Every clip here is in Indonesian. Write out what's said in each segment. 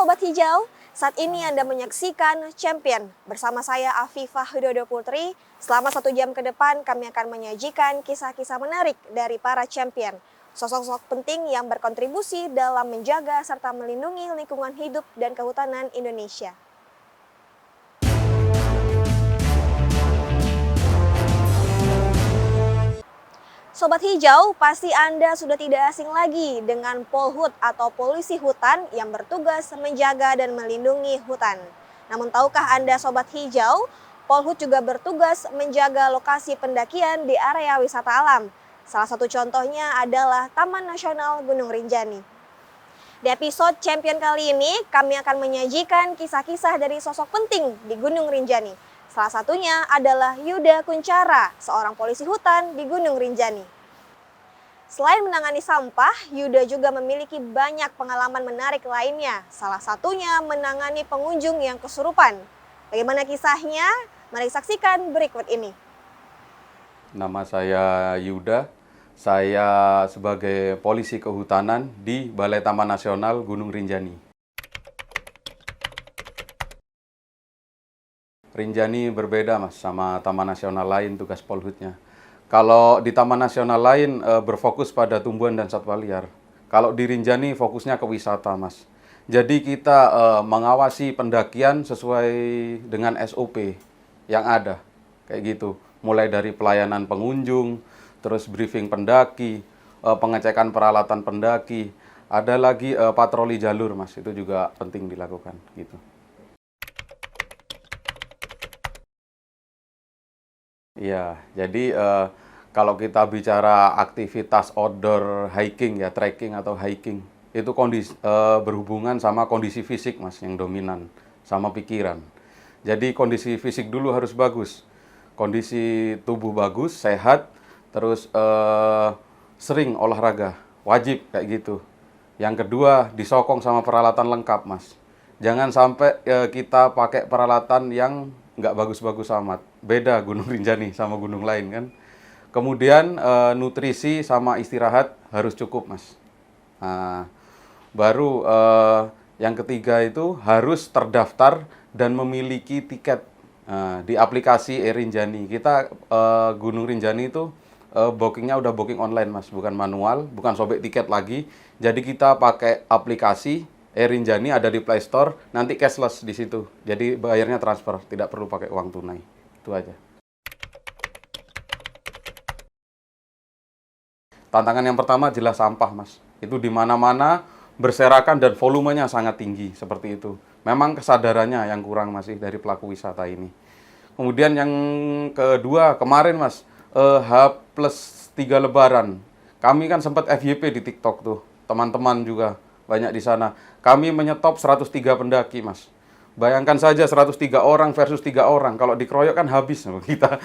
Sobat Hijau, saat ini Anda menyaksikan Champion. Bersama saya Afifah Widodo Putri, selama 1 jam ke depan kami akan menyajikan kisah-kisah menarik dari para champion. Sosok-sosok penting yang berkontribusi dalam menjaga serta melindungi lingkungan hidup dan kehutanan Indonesia. Sobat Hijau, pasti Anda sudah tidak asing lagi dengan Polhut atau polisi hutan yang bertugas menjaga dan melindungi hutan. Namun tahukah Anda Sobat Hijau, Polhut juga bertugas menjaga lokasi pendakian di area wisata alam. Salah satu contohnya adalah Taman Nasional Gunung Rinjani. Di episode Champion kali ini, kami akan menyajikan kisah-kisah dari sosok penting di Gunung Rinjani. Salah satunya adalah Yuda Kunchara, seorang polisi hutan di Gunung Rinjani. Selain menangani sampah, Yuda juga memiliki banyak pengalaman menarik lainnya. Salah satunya menangani pengunjung yang kesurupan. Bagaimana kisahnya? Mari saksikan berikut ini. Nama saya Yuda. Saya sebagai polisi kehutanan di Balai Taman Nasional Gunung Rinjani. Rinjani berbeda Mas sama taman nasional lain tugas Polhutnya. Kalau di taman nasional lain berfokus pada tumbuhan dan satwa liar. Kalau di Rinjani fokusnya ke wisata Mas. Jadi kita mengawasi pendakian sesuai dengan SOP yang ada. Kayak gitu. Mulai dari pelayanan pengunjung, terus briefing pendaki, pengecekan peralatan pendaki. Ada lagi patroli jalur Mas, itu juga penting dilakukan gitu. Iya, jadi kalau kita bicara aktivitas outdoor hiking ya, trekking atau hiking, itu berhubungan sama kondisi fisik Mas yang dominan, sama pikiran. Jadi kondisi fisik dulu harus bagus, kondisi tubuh bagus, sehat, terus sering olahraga, wajib kayak gitu. Yang kedua, disokong sama peralatan lengkap Mas. Jangan sampai kita pakai peralatan yang nggak bagus-bagus amat. Beda Gunung Rinjani sama gunung lain kan. Kemudian nutrisi sama istirahat harus cukup Mas. Nah, baru yang ketiga itu harus terdaftar dan memiliki tiket di aplikasi Rinjani. Kita Gunung Rinjani itu bookingnya udah booking online Mas, bukan manual, bukan sobek tiket lagi. Jadi kita pakai aplikasi Rinjani, ada di Play Store, nanti cashless di situ. Jadi bayarnya transfer, tidak perlu pakai uang tunai. Itu aja. Tantangan yang pertama jelas sampah, Mas. Itu di mana-mana berserakan dan volumenya sangat tinggi, seperti itu. Memang kesadarannya yang kurang masih dari pelaku wisata ini. Kemudian yang kedua, kemarin Mas, H+3 Lebaran. Kami kan sempat FYP di TikTok tuh, teman-teman juga banyak di sana. Kami menyetop 103 pendaki, Mas. Bayangkan saja 103 orang versus 3 orang. Kalau dikeroyok kan habis kita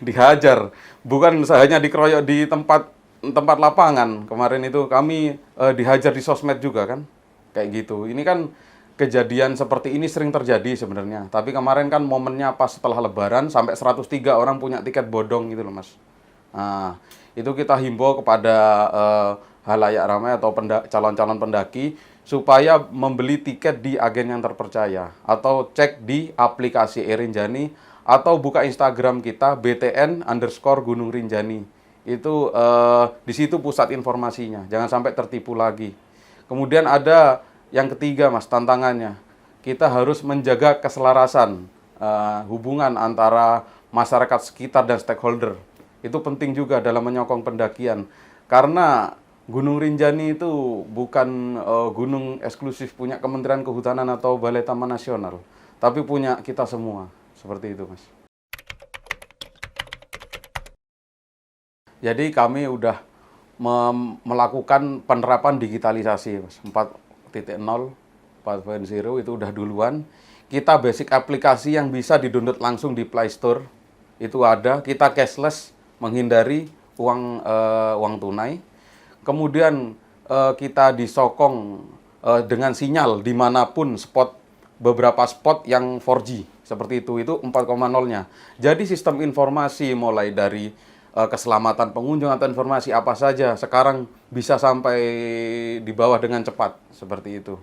dihajar. Bukan hanya dikeroyok di tempat lapangan. Kemarin itu kami dihajar di sosmed juga kan. Kayak gitu. Ini kan kejadian seperti ini sering terjadi sebenarnya. Tapi kemarin kan momennya pas setelah Lebaran sampai 103 orang punya tiket bodong gitu loh, Mas. Nah, itu kita himbau kepada halayak ramai atau calon-calon pendaki supaya membeli tiket di agen yang terpercaya atau cek di aplikasi Rinjani atau buka Instagram kita BTN_Gunung Rinjani. Itu di situ pusat informasinya. Jangan sampai tertipu lagi. Kemudian ada yang ketiga Mas, tantangannya. Kita harus menjaga keselarasan hubungan antara masyarakat sekitar dan stakeholder. Itu penting juga dalam menyokong pendakian. Karena Gunung Rinjani itu bukan gunung eksklusif punya Kementerian Kehutanan atau Balai Taman Nasional, tapi punya kita semua. Seperti itu, Mas. Jadi kami udah melakukan penerapan digitalisasi, Mas. 4.0, 4.0 itu udah duluan. Kita basic aplikasi yang bisa di-download langsung di Play Store. Itu ada, kita cashless, menghindari uang tunai. Kemudian kita disokong dengan sinyal dimanapun beberapa spot yang 4G seperti itu 4.0-nya. Jadi sistem informasi mulai dari keselamatan pengunjung atau informasi apa saja sekarang bisa sampai di bawah dengan cepat seperti itu.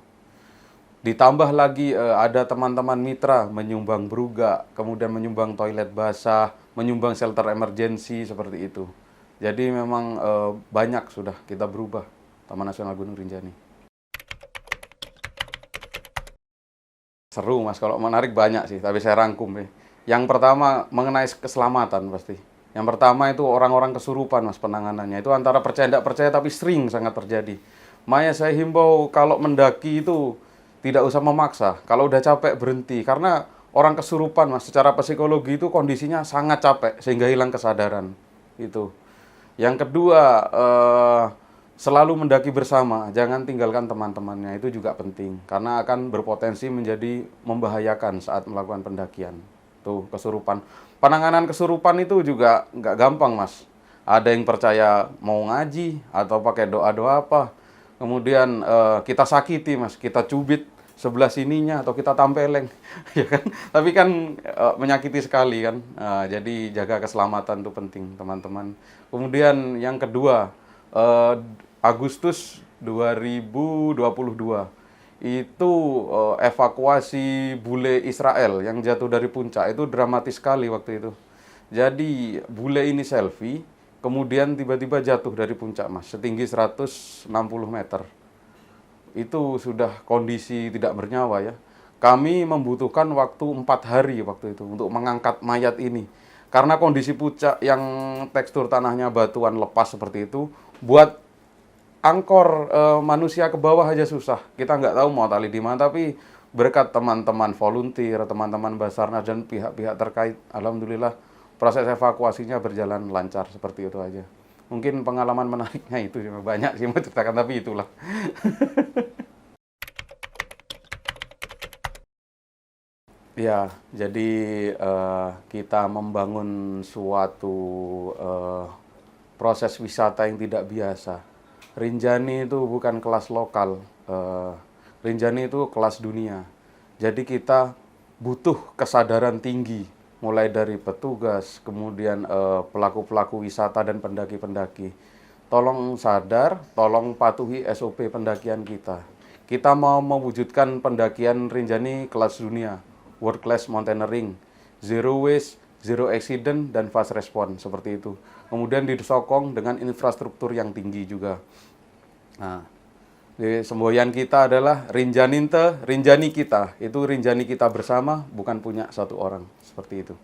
Ditambah lagi ada teman-teman mitra menyumbang bruga, kemudian menyumbang toilet basah, menyumbang shelter emergency seperti itu. Jadi memang banyak sudah kita berubah Taman Nasional Gunung Rinjani. Seru Mas, kalau menarik banyak sih, tapi saya rangkum ya. Yang pertama mengenai keselamatan pasti. Yang pertama itu orang-orang kesurupan Mas penanganannya. Itu antara percaya tidak percaya tapi sering sangat terjadi. Makanya saya himbau kalau mendaki itu tidak usah memaksa. Kalau udah capek berhenti. Karena orang kesurupan Mas, secara psikologi itu kondisinya sangat capek sehingga hilang kesadaran. Itu. Yang kedua, selalu mendaki bersama, jangan tinggalkan teman-temannya, itu juga penting. Karena akan berpotensi menjadi membahayakan saat melakukan pendakian. Tuh, kesurupan. Penanganan kesurupan itu juga nggak gampang, Mas. Ada yang percaya mau ngaji, atau pakai doa-doa apa. Kemudian kita sakiti, Mas, kita cubit sebelah sininya, atau kita tampeleng. Ya kan? Tapi kan menyakiti sekali kan. Jadi jaga keselamatan itu penting, teman-teman. Kemudian yang kedua, Agustus 2022 itu evakuasi bule Israel yang jatuh dari puncak itu dramatis sekali waktu itu. Jadi bule ini selfie, kemudian tiba-tiba jatuh dari puncak Mas, setinggi 160 meter. Itu sudah kondisi tidak bernyawa ya. Kami membutuhkan waktu 4 hari waktu itu untuk mengangkat mayat ini. Karena kondisi puncak yang tekstur tanahnya batuan lepas seperti itu, buat angkor manusia ke bawah aja susah. Kita nggak tahu mau tali di mana, tapi berkat teman-teman volunteer, teman-teman Basarnas dan pihak-pihak terkait, alhamdulillah proses evakuasinya berjalan lancar seperti itu aja. Mungkin pengalaman menariknya itu banyak sih mau ceritakan, tapi itulah. Ya, jadi kita membangun suatu proses wisata yang tidak biasa. Rinjani itu bukan kelas lokal, Rinjani itu kelas dunia. Jadi kita butuh kesadaran tinggi, mulai dari petugas, kemudian pelaku-pelaku wisata dan pendaki-pendaki. Tolong sadar, tolong patuhi SOP pendakian kita. Kita mau mewujudkan pendakian Rinjani kelas dunia. World Class Mountaineering, Zero Waste, Zero Accident, dan Fast Response, seperti itu. Kemudian disokong dengan infrastruktur yang tinggi juga. Nah, semboyan kita adalah Rinjani kita, itu Rinjani kita bersama, bukan punya satu orang, seperti itu.